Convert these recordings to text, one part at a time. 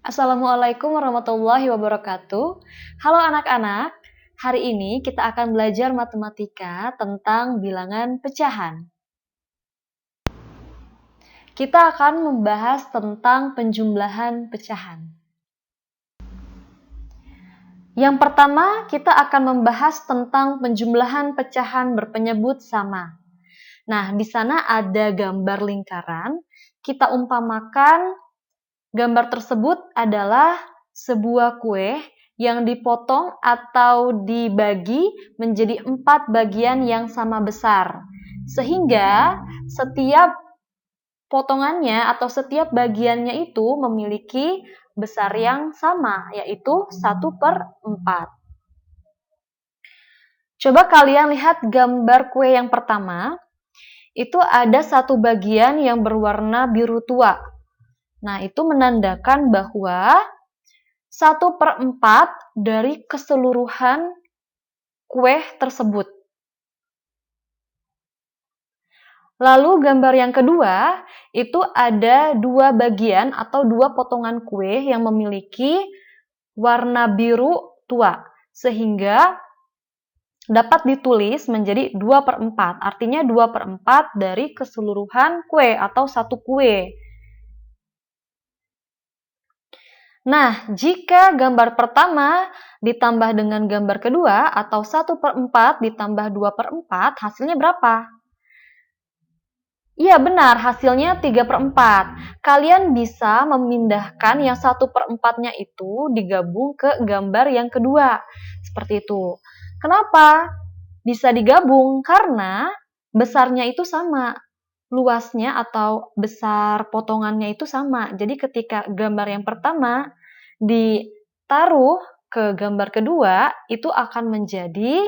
Assalamualaikum warahmatullahi wabarakatuh. Halo anak-anak, hari ini kita akan belajar matematika tentang bilangan pecahan. Kita akan membahas tentang penjumlahan pecahan. Yang pertama, kita akan membahas tentang penjumlahan pecahan berpenyebut sama. Nah, di sana ada gambar lingkaran. Kita umpamakan gambar tersebut adalah sebuah kue yang dipotong atau dibagi menjadi 4 bagian yang sama besar. Sehingga setiap potongannya atau setiap bagiannya itu memiliki besar yang sama, yaitu 1/4. Coba kalian lihat gambar kue yang pertama. Itu ada satu bagian yang berwarna biru tua. Nah, itu menandakan bahwa 1/4 dari keseluruhan kue tersebut. Lalu gambar yang kedua, itu ada 2 bagian atau 2 potongan kue yang memiliki warna biru tua. Sehingga dapat ditulis menjadi 2/4. Artinya 2/4 dari keseluruhan kue atau satu kue. Nah, jika gambar pertama ditambah dengan gambar kedua atau 1/4 ditambah 2/4, hasilnya berapa? Iya benar, hasilnya 3/4. Kalian bisa memindahkan yang 1/4-nya itu digabung ke gambar yang kedua. Seperti itu. Kenapa? Bisa digabung karena besarnya itu sama. Luasnya atau besar potongannya itu sama. Jadi ketika gambar yang pertama ditaruh ke gambar kedua, itu akan menjadi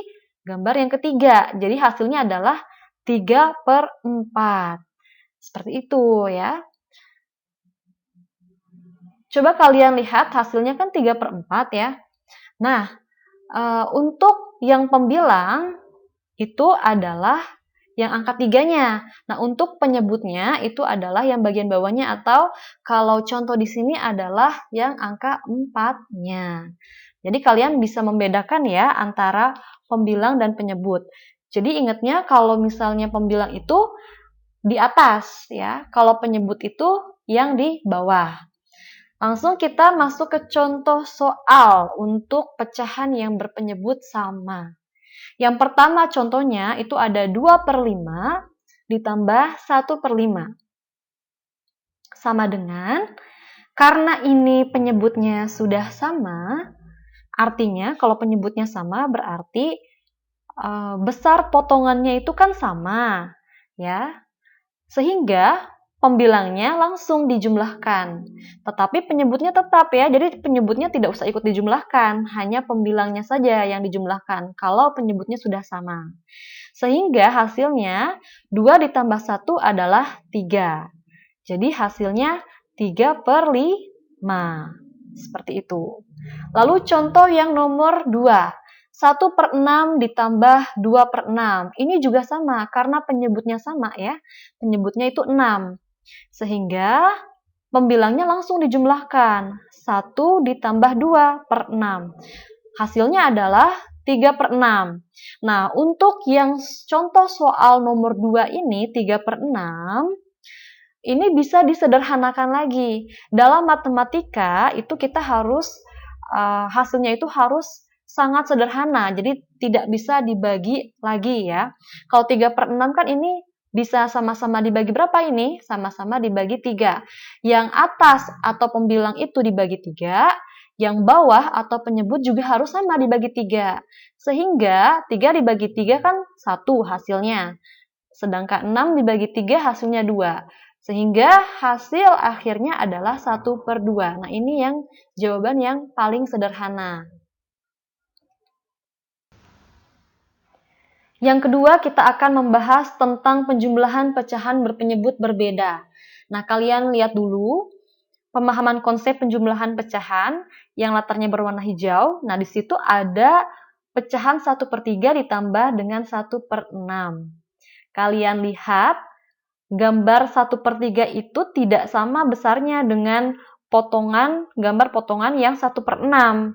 gambar yang ketiga. Jadi hasilnya adalah 3/4. Seperti itu ya. Coba kalian lihat hasilnya kan 3/4 ya. Nah, untuk yang pembilang itu adalah yang angka 3-nya. Nah, untuk penyebutnya itu adalah yang bagian bawahnya atau kalau contoh di sini adalah yang angka 4-nya. Jadi kalian bisa membedakan ya antara pembilang dan penyebut. Jadi ingatnya kalau misalnya pembilang itu di atas ya, kalau penyebut itu yang di bawah. Langsung kita masuk ke contoh soal untuk pecahan yang berpenyebut sama. Yang pertama contohnya itu ada 2/5 ditambah 1/5. Sama dengan, karena ini penyebutnya sudah sama, artinya kalau penyebutnya sama berarti besar potongannya itu kan sama, ya. Sehingga pembilangnya langsung dijumlahkan. Tetapi penyebutnya tetap ya, jadi penyebutnya tidak usah ikut dijumlahkan, hanya pembilangnya saja yang dijumlahkan kalau penyebutnya sudah sama. Sehingga hasilnya 2 ditambah 1 adalah 3. Jadi hasilnya 3/5. Seperti itu. Lalu contoh yang nomor 2. 1/6 ditambah 2/6. Ini juga sama, karena penyebutnya sama ya. Penyebutnya itu 6. Sehingga pembilangnya langsung dijumlahkan. 1 ditambah 2/6. Hasilnya adalah 3/6. Nah, untuk yang contoh soal nomor 2 ini, 3/6, ini bisa disederhanakan lagi. Dalam matematika, itu kita harus, hasilnya itu harus sangat sederhana, jadi tidak bisa dibagi lagi ya. Kalau 3/6 kan ini bisa sama-sama dibagi berapa ini? Sama-sama dibagi 3. Yang atas atau pembilang itu dibagi 3, yang bawah atau penyebut juga harus sama dibagi 3. Sehingga 3 dibagi 3 kan 1 hasilnya. Sedangkan 6 dibagi 3 hasilnya 2. Sehingga hasil akhirnya adalah 1/2. Nah, ini yang jawaban yang paling sederhana. Yang kedua, kita akan membahas tentang penjumlahan pecahan berpenyebut berbeda. Nah, kalian lihat dulu pemahaman konsep penjumlahan pecahan yang latarnya berwarna hijau. Nah, di situ ada pecahan 1/3 ditambah dengan 1/6. Kalian lihat gambar 1/3 itu tidak sama besarnya dengan gambar potongan yang 1/6.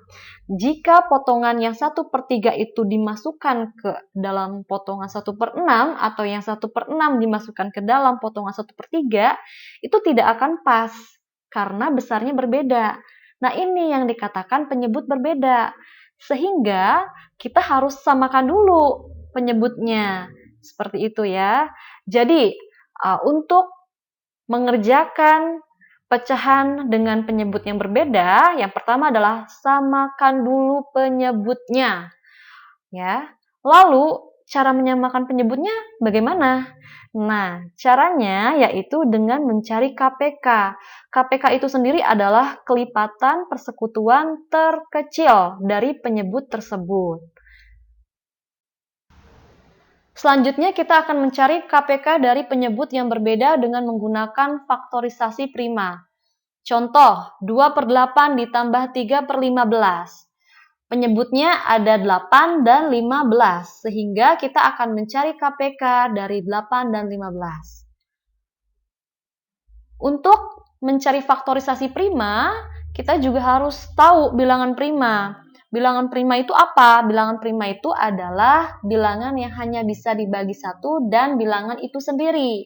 Jika potongan yang 1/3 itu dimasukkan ke dalam potongan 1/6 atau yang 1/6 dimasukkan ke dalam potongan 1/3, itu tidak akan pas karena besarnya berbeda. Nah, ini yang dikatakan penyebut berbeda. Sehingga kita harus samakan dulu penyebutnya. Seperti itu ya. Jadi, untuk mengerjakan pecahan dengan penyebut yang berbeda, yang pertama adalah samakan dulu penyebutnya. Ya. Lalu, cara menyamakan penyebutnya bagaimana? Nah, caranya yaitu dengan mencari KPK. KPK itu sendiri adalah kelipatan persekutuan terkecil dari penyebut tersebut. Selanjutnya kita akan mencari KPK dari penyebut yang berbeda dengan menggunakan faktorisasi prima. Contoh, 2/8 ditambah 3/15. Penyebutnya ada 8 dan 15, sehingga kita akan mencari KPK dari 8 dan 15. Untuk mencari faktorisasi prima, kita juga harus tahu bilangan prima. Bilangan prima itu apa? Bilangan prima itu adalah bilangan yang hanya bisa dibagi 1 dan bilangan itu sendiri.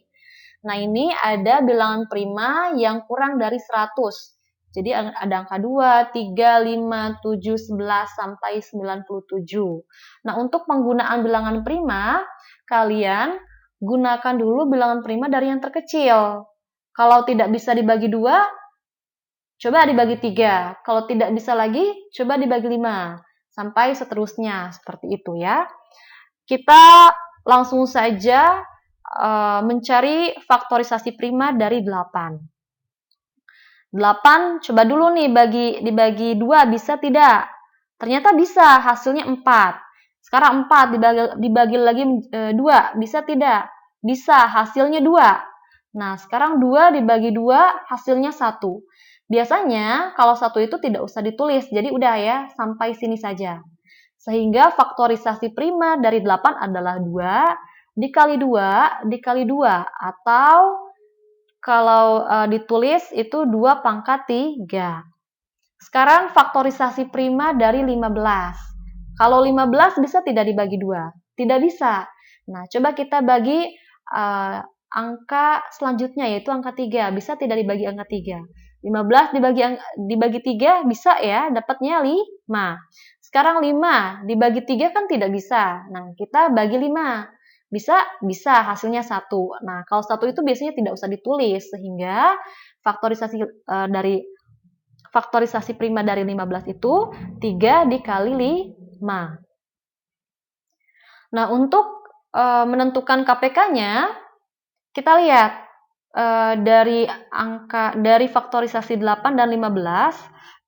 Nah, ini ada bilangan prima yang kurang dari 100. Jadi ada angka 2, 3, 5, 7, 11, sampai 97. Nah, untuk penggunaan bilangan prima, kalian gunakan dulu bilangan prima dari yang terkecil. Kalau tidak bisa dibagi 2, coba dibagi 3. Kalau tidak bisa lagi, coba dibagi 5. Sampai seterusnya, seperti itu ya. Kita langsung saja mencari faktorisasi prima dari 8. 8 coba dulu nih dibagi 2 bisa tidak? Ternyata bisa, hasilnya 4. Sekarang 4 dibagi lagi 2 bisa tidak? Bisa, hasilnya 2. Nah, sekarang 2 dibagi 2 hasilnya 1. Biasanya kalau 1 itu tidak usah ditulis, jadi udah ya, sampai sini saja. Sehingga faktorisasi prima dari 8 adalah 2 dikali 2 dikali 2, atau kalau ditulis itu 2 pangkat 3. Sekarang faktorisasi prima dari 15. Kalau 15 bisa tidak dibagi 2? Tidak bisa. Nah, coba kita bagi angka selanjutnya, yaitu angka 3. Bisa tidak dibagi angka 3? 15 dibagi 3 bisa ya, dapatnya 5. Sekarang 5 dibagi 3 kan tidak bisa. Nah, kita bagi 5. Bisa? Bisa, hasilnya 1. Nah, kalau 1 itu biasanya tidak usah ditulis, sehingga faktorisasi prima dari 15 itu 3 dikali 5. Nah, untuk menentukan KPK-nya, kita lihat dari faktorisasi 8 dan 15,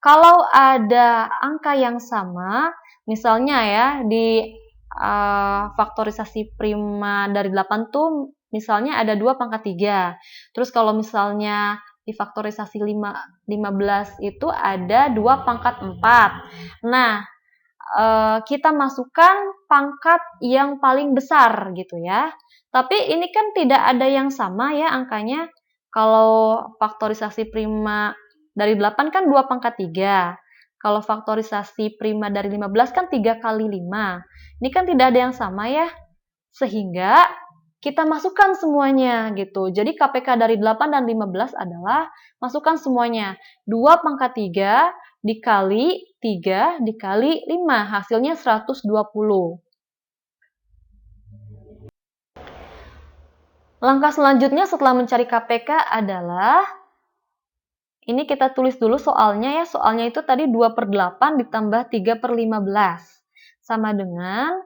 kalau ada angka yang sama, misalnya ya di faktorisasi prima dari 8 tuh misalnya ada 2 pangkat 3. Terus kalau misalnya di faktorisasi 15 itu ada 2 pangkat 4. Nah, kita masukkan pangkat yang paling besar gitu ya. Tapi ini kan tidak ada yang sama ya angkanya. Kalau faktorisasi prima dari 8 kan 2 pangkat 3. Kalau faktorisasi prima dari 15 kan 3 kali 5. Ini kan tidak ada yang sama ya. Sehingga kita masukkan semuanya gitu. Jadi KPK dari 8 dan 15 adalah masukkan semuanya. 2 pangkat 3 dikali 3 dikali 5. Hasilnya 120. Langkah selanjutnya setelah mencari KPK adalah ini kita tulis dulu soalnya ya. Soalnya itu tadi 2/8 ditambah 3/15. Sama dengan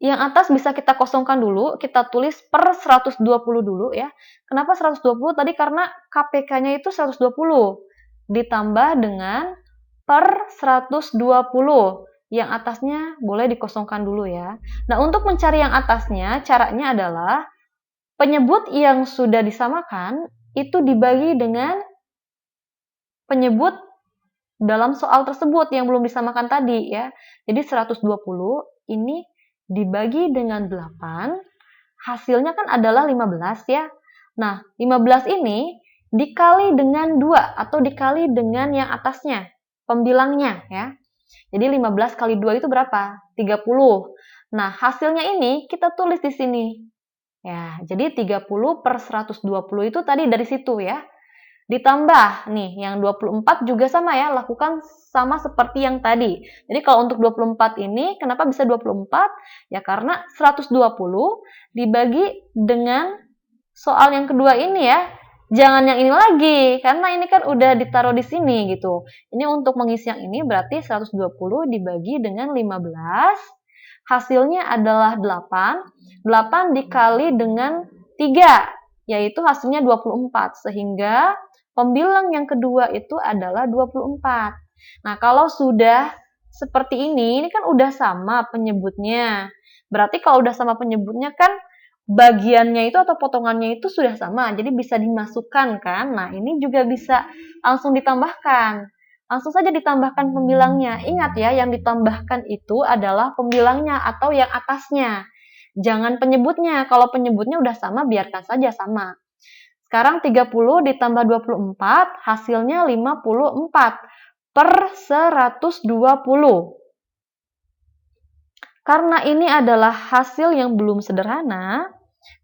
yang atas bisa kita kosongkan dulu. Kita tulis per 120 dulu ya. Kenapa 120? Tadi karena KPK-nya itu 120. Ditambah dengan per 120. Yang atasnya boleh dikosongkan dulu ya. Nah, untuk mencari yang atasnya, caranya adalah penyebut yang sudah disamakan itu dibagi dengan penyebut dalam soal tersebut yang belum disamakan tadi ya. Jadi 120 ini dibagi dengan 8, hasilnya kan adalah 15 ya. Nah, 15 ini dikali dengan 2 atau dikali dengan yang atasnya, pembilangnya ya. Jadi 15 kali 2 itu berapa? 30. Nah, hasilnya ini kita tulis di sini. Ya, jadi 30 per 120 itu tadi dari situ ya. Ditambah nih, yang 24 juga sama ya, lakukan sama seperti yang tadi. Jadi kalau untuk 24 ini, kenapa bisa 24? Ya karena 120 dibagi dengan soal yang kedua ini ya. Jangan yang ini lagi, karena ini kan udah ditaruh di sini gitu. Ini untuk mengisi yang ini berarti 120 dibagi dengan 15, hasilnya adalah 8. 8 dikali dengan 3, yaitu hasilnya 24. Sehingga pembilang yang kedua itu adalah 24. Nah, kalau sudah seperti ini kan udah sama penyebutnya. Berarti kalau udah sama penyebutnya kan bagiannya itu atau potongannya itu sudah sama, jadi bisa dimasukkan kan. Nah, ini juga bisa langsung ditambahkan. Langsung saja ditambahkan pembilangnya. Ingat ya, yang ditambahkan itu adalah pembilangnya atau yang atasnya. Jangan penyebutnya. Kalau penyebutnya udah sama, biarkan saja sama. Sekarang 30 ditambah 24, hasilnya 54 per 120. Karena ini adalah hasil yang belum sederhana,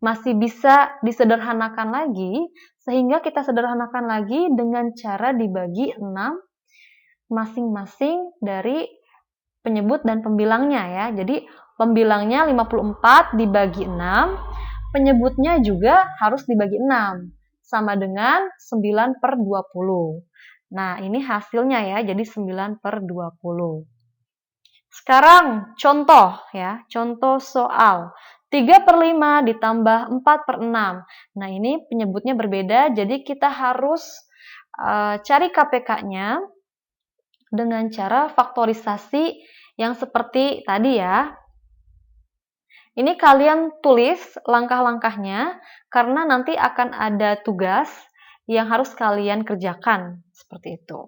masih bisa disederhanakan lagi, sehingga kita sederhanakan lagi dengan cara dibagi 6 masing-masing dari penyebut dan pembilangnya ya. Jadi pembilangnya 54 dibagi 6, penyebutnya juga harus dibagi 6, sama dengan 9 per 20. Nah, ini hasilnya ya, jadi 9 per 20. Sekarang contoh ya, contoh soal. 3 per 5 ditambah 4 per 6. Nah, ini penyebutnya berbeda, jadi kita harus cari KPK-nya dengan cara faktorisasi yang seperti tadi ya. Ini kalian tulis langkah-langkahnya, karena nanti akan ada tugas yang harus kalian kerjakan, seperti itu.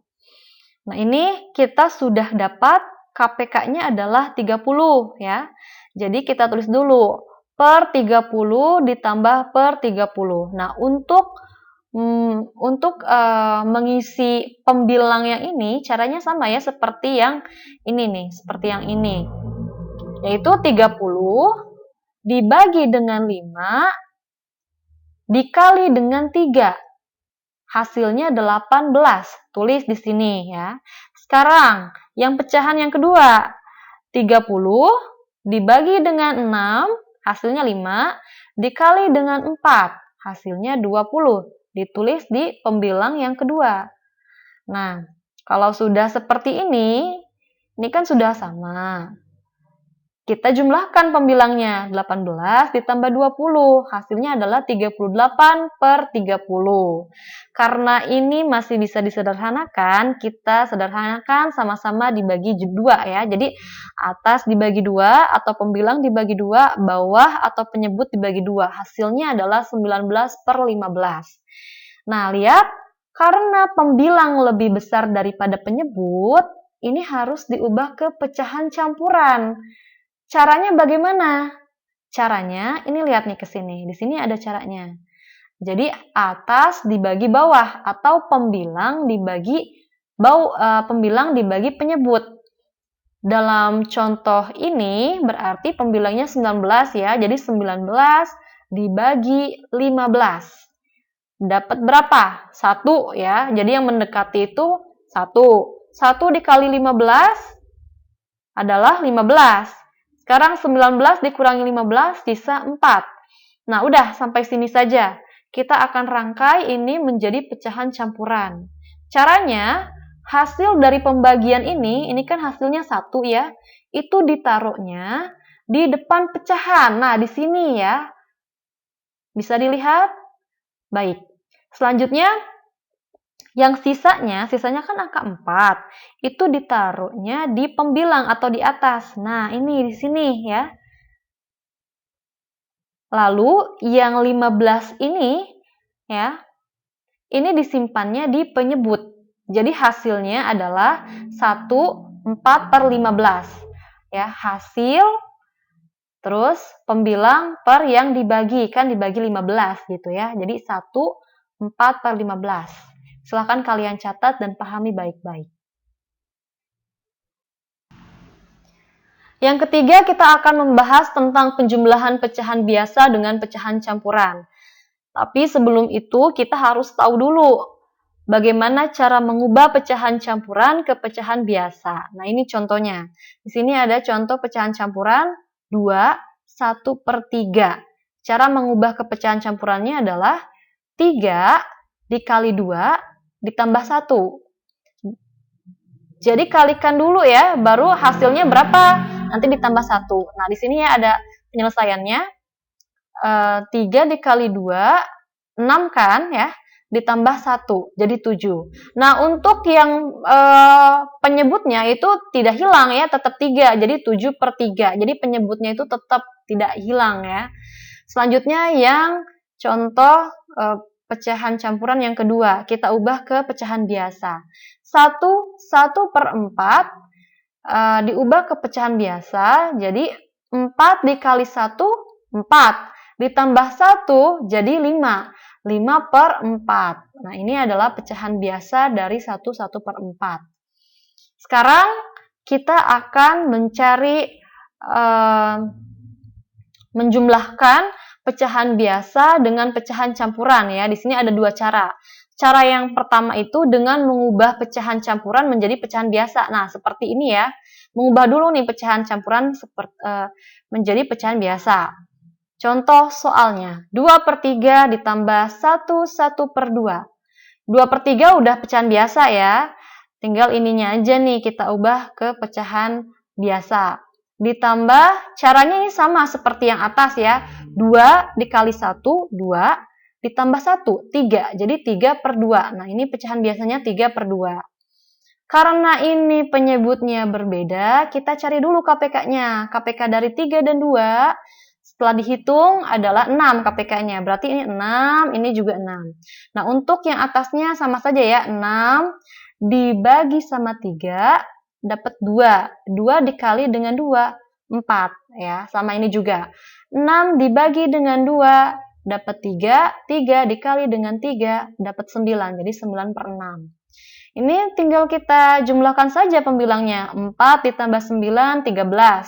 Nah, ini kita sudah dapat KPK-nya adalah 30 ya. Jadi kita tulis dulu per 30 ditambah per 30. Nah, untuk mengisi pembilang yang ini caranya sama ya seperti yang ini nih, seperti yang ini. Yaitu 30 dibagi dengan 5 dikali dengan 3. Hasilnya 18. Tulis di sini ya. Sekarang, yang pecahan yang kedua. 30 dibagi dengan 6, hasilnya 5, dikali dengan 4, hasilnya 20. Ditulis di pembilang yang kedua. Nah, kalau sudah seperti ini kan sudah sama. Kita jumlahkan pembilangnya, 18 ditambah 20, hasilnya adalah 38 per 30. Karena ini masih bisa disederhanakan, kita sederhanakan sama-sama dibagi 2 ya. Jadi atas dibagi 2 atau pembilang dibagi 2, bawah atau penyebut dibagi 2. Hasilnya adalah 19 per 15. Nah, lihat, karena pembilang lebih besar daripada penyebut, ini harus diubah ke pecahan campuran. Caranya bagaimana? Caranya, ini lihat nih ke sini. Di sini ada caranya. Jadi atas dibagi bawah atau pembilang dibagi penyebut. Dalam contoh ini berarti pembilangnya 19 ya. Jadi 19 dibagi 15. Dapat berapa? 1 ya. Jadi yang mendekati itu 1. 1 dikali 15 adalah 15. Sekarang 19 dikurangi 15, sisa 4. Nah, udah sampai sini saja. Kita akan rangkai ini menjadi pecahan campuran. Caranya, hasil dari pembagian ini kan hasilnya 1 ya, itu ditaruhnya di depan pecahan. Nah, di sini ya. Bisa dilihat? Baik. Selanjutnya, yang sisanya kan angka 4. Itu ditaruhnya di pembilang atau di atas. Nah, ini di sini ya. Lalu yang 15 ini ya, ini disimpannya di penyebut. Jadi hasilnya adalah 1/4 per 15. Ya, hasil terus pembilang per yang dibagi, kan dibagi 15 gitu ya. Jadi 1 4/15. Silahkan kalian catat dan pahami baik-baik. Yang ketiga, kita akan membahas tentang penjumlahan pecahan biasa dengan pecahan campuran. Tapi sebelum itu, kita harus tahu dulu bagaimana cara mengubah pecahan campuran ke pecahan biasa. Nah, ini contohnya. Di sini ada contoh pecahan campuran 2, 1/3. Cara mengubah ke pecahan campurannya adalah 3 dikali 2 ditambah 1. Jadi kalikan dulu ya, baru hasilnya berapa? Nanti ditambah 1. Nah, di sini ya ada penyelesaiannya. 3 dikali 2, 6 kan ya, ditambah 1, jadi 7. Nah, untuk yang penyebutnya itu tidak hilang ya, tetap 3, jadi 7/3. Jadi penyebutnya itu tetap tidak hilang ya. Selanjutnya yang contoh pecahan campuran yang kedua, kita ubah ke pecahan biasa. 1/4 diubah ke pecahan biasa, jadi 4 dikali 1, 4. Ditambah 1, jadi 5. 5/4. Nah, ini adalah pecahan biasa dari 1/4. Sekarang kita akan mencari menjumlahkan pecahan biasa dengan pecahan campuran ya. Di sini ada dua cara. Cara yang pertama itu dengan mengubah pecahan campuran menjadi pecahan biasa. Nah, seperti ini ya. Mengubah dulu nih pecahan campuran menjadi pecahan biasa. Contoh soalnya, 2/3 ditambah 1/2. 2/3 udah pecahan biasa ya. Tinggal ininya aja nih kita ubah ke pecahan biasa. Ditambah, caranya ini sama seperti yang atas ya. 2 dikali 1, 2. Ditambah 1, 3. Jadi 3/2. Nah, ini pecahan biasanya 3/2. Karena ini penyebutnya berbeda, kita cari dulu KPK-nya. KPK dari 3 dan 2, setelah dihitung adalah 6 KPK-nya. Berarti ini 6, ini juga 6. Nah, untuk yang atasnya sama saja ya. 6 dibagi sama 3, dapat 2. 2 dikali dengan 2, 4. Ya, sama ini juga. 6 dibagi dengan 2, dapat 3, 3 dikali dengan 3, dapat 9, jadi 9/6. Ini tinggal kita jumlahkan saja pembilangnya, 4 ditambah 9, 13.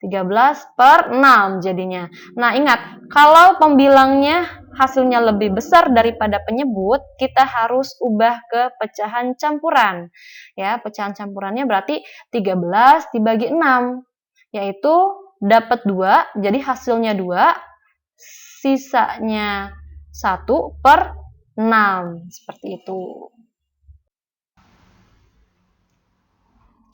13/6 jadinya. Nah, ingat, kalau pembilangnya hasilnya lebih besar daripada penyebut, kita harus ubah ke pecahan campuran. Ya, pecahan campurannya berarti 13 dibagi 6, yaitu dapat 2, jadi hasilnya 2, sisanya 1/6, seperti itu.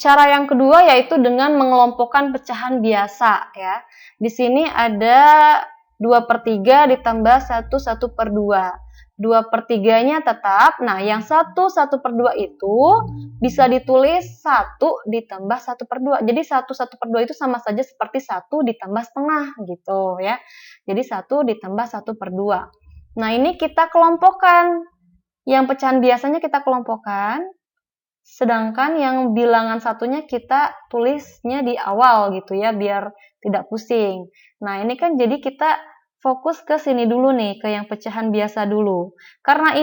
Cara yang kedua yaitu dengan mengelompokkan pecahan biasa ya. Di sini ada 2/3 ditambah 1/2. 2/3-nya tetap. Nah, yang 1/2 itu bisa ditulis 1 ditambah 1/2. Jadi 1/2 itu sama saja seperti 1 ditambah setengah gitu ya. Jadi 1 ditambah 1/2. Nah, ini kita kelompokkan. Yang pecahan biasanya kita kelompokkan. Sedangkan yang bilangan satunya kita tulisnya di awal gitu ya, biar tidak pusing. Nah, ini kan jadi kita fokus ke sini dulu nih, ke yang pecahan biasa dulu. Karena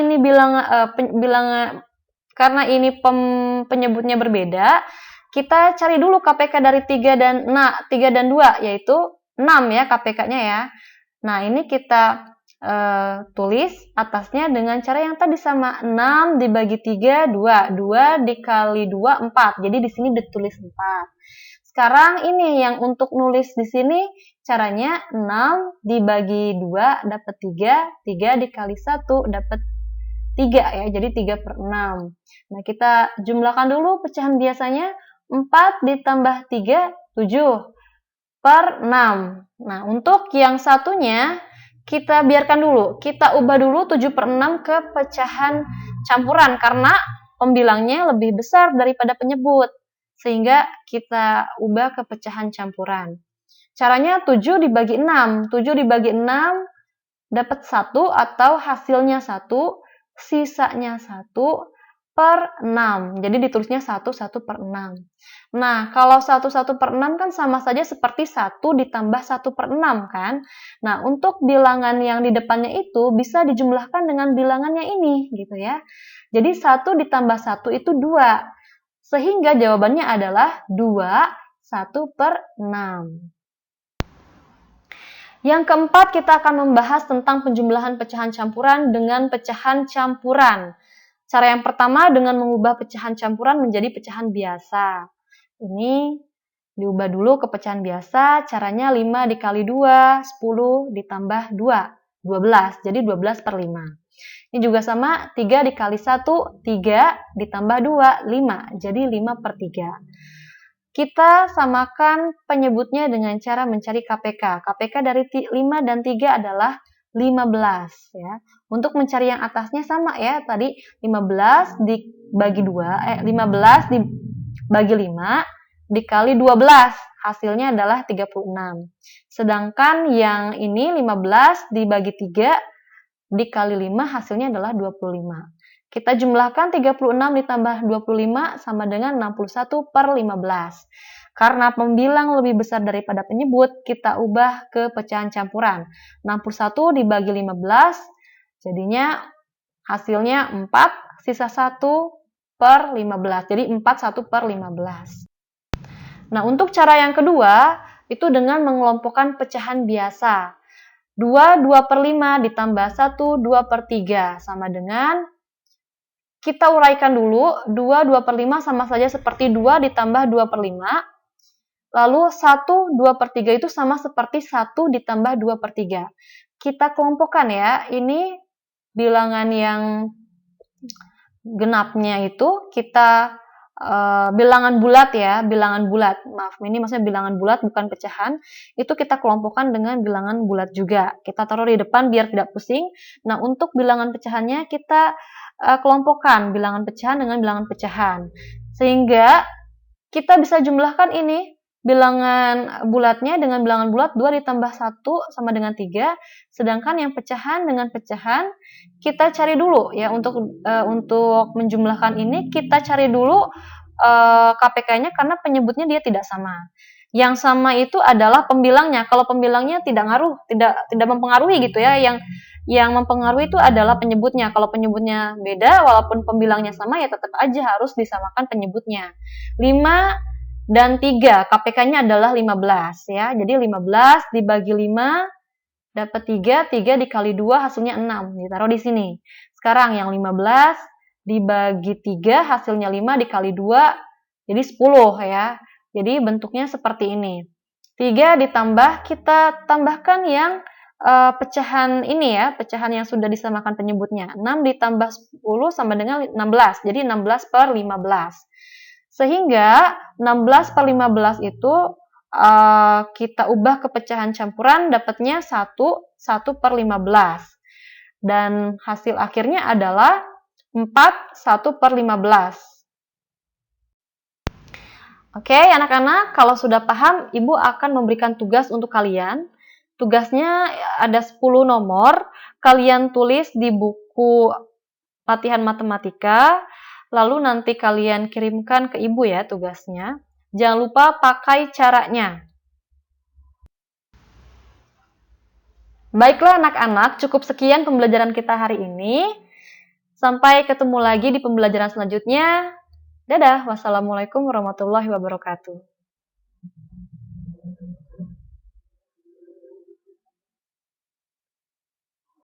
ini penyebutnya berbeda, kita cari dulu KPK dari 3 dan 2, yaitu 6 ya KPK-nya ya. Nah, ini kita tulis atasnya dengan cara yang tadi sama. 6 dibagi 3, 2. 2 dikali 2, 4. Jadi di sini ditulis 4. Sekarang ini yang untuk nulis di sini caranya 6 dibagi 2 dapat 3. 3 dikali 1 dapat 3 ya. Jadi 3/6. Nah, kita jumlahkan dulu pecahan biasanya. 4 ditambah 3, 7/6. Nah, untuk yang satunya kita biarkan dulu, kita ubah dulu 7/6 ke pecahan campuran karena pembilangnya lebih besar daripada penyebut, sehingga kita ubah ke pecahan campuran. Caranya 7 dibagi 6, 7 dibagi 6 dapat 1 atau hasilnya 1, sisanya 1 per 6. Jadi ditulisnya 1 per 6. Nah, kalau 1 per 6 kan sama saja seperti 1 ditambah 1 per 6 kan? Nah, untuk bilangan yang di depannya itu bisa dijumlahkan dengan bilangannya ini gitu ya. Jadi 1 ditambah 1 itu 2. Sehingga jawabannya adalah 2, 1 per 6. Yang keempat, kita akan membahas tentang penjumlahan pecahan campuran dengan pecahan campuran. Cara yang pertama dengan mengubah pecahan campuran menjadi pecahan biasa. Ini diubah dulu ke pecahan biasa, caranya 5 dikali 2, 10 ditambah 2, 12. Jadi 12 per 5. Ini juga sama, 3 dikali 1, 3 ditambah 2, 5. Jadi 5 per 3. Kita samakan penyebutnya dengan cara mencari KPK. KPK dari 5 dan 3 adalah 15 ya. Untuk mencari yang atasnya sama ya. Tadi 15 dibagi 2, 15 dibagi 5 dikali 12. Hasilnya adalah 36. Sedangkan yang ini 15 dibagi 3 dikali 5 hasilnya adalah 25. Kita jumlahkan 36 ditambah 25 sama dengan 61 per 15. Karena pembilang lebih besar daripada penyebut, kita ubah ke pecahan campuran. 61 dibagi 15, jadinya hasilnya 4, sisa 1 per 15. Jadi 4 1 per 15. Nah, untuk cara yang kedua, itu dengan mengelompokkan pecahan biasa. 2 per 5 ditambah 1 2 per 3 sama dengan, kita uraikan dulu, 2 per 5 sama saja seperti 2 ditambah 2 per 5. Lalu 1 2 per 3 itu sama seperti 1 ditambah 2 per 3. Kita kelompokkan ya, ini bilangan yang genapnya itu kita bilangan bulat ya, bilangan bulat. Maaf, ini maksudnya bilangan bulat bukan pecahan. Itu kita kelompokkan dengan bilangan bulat juga. Kita taruh di depan biar tidak pusing. Nah, untuk bilangan pecahannya kita kelompokkan bilangan pecahan dengan bilangan pecahan. Sehingga kita bisa jumlahkan ini bilangan bulatnya dengan bilangan bulat 2 ditambah 1 sama dengan 3. Sedangkan yang pecahan dengan pecahan kita cari dulu ya, untuk menjumlahkan ini kita cari dulu KPK-nya karena penyebutnya dia tidak sama. Yang sama itu adalah pembilangnya. Kalau pembilangnya tidak mempengaruhi gitu ya. Yang mempengaruhi itu adalah penyebutnya. Kalau penyebutnya beda, walaupun pembilangnya sama ya tetap aja harus disamakan penyebutnya. 5 dan 3, KPK-nya adalah 15 ya. Jadi 15 dibagi 5 dapat 3, 3 dikali 2 hasilnya 6. Ditaruh di sini. Sekarang yang 15 dibagi 3 hasilnya 5 dikali 2 jadi 10 ya. Jadi bentuknya seperti ini. 3 ditambah, kita tambahkan yang pecahan ini ya, pecahan yang sudah disamakan penyebutnya. 6 ditambah 10 sama dengan 16. Jadi 16 per 15. Sehingga 16 per 15 itu kita ubah ke pecahan campuran, dapatnya 1 per 15. Dan hasil akhirnya adalah 4 1 per 15. Oke, anak-anak, kalau sudah paham, Ibu akan memberikan tugas untuk kalian. Tugasnya ada 10 nomor, kalian tulis di buku latihan matematika, lalu nanti kalian kirimkan ke Ibu ya tugasnya. Jangan lupa pakai caranya. Baiklah anak-anak, cukup sekian pembelajaran kita hari ini. Sampai ketemu lagi di pembelajaran selanjutnya. Dadah, wassalamualaikum warahmatullahi wabarakatuh.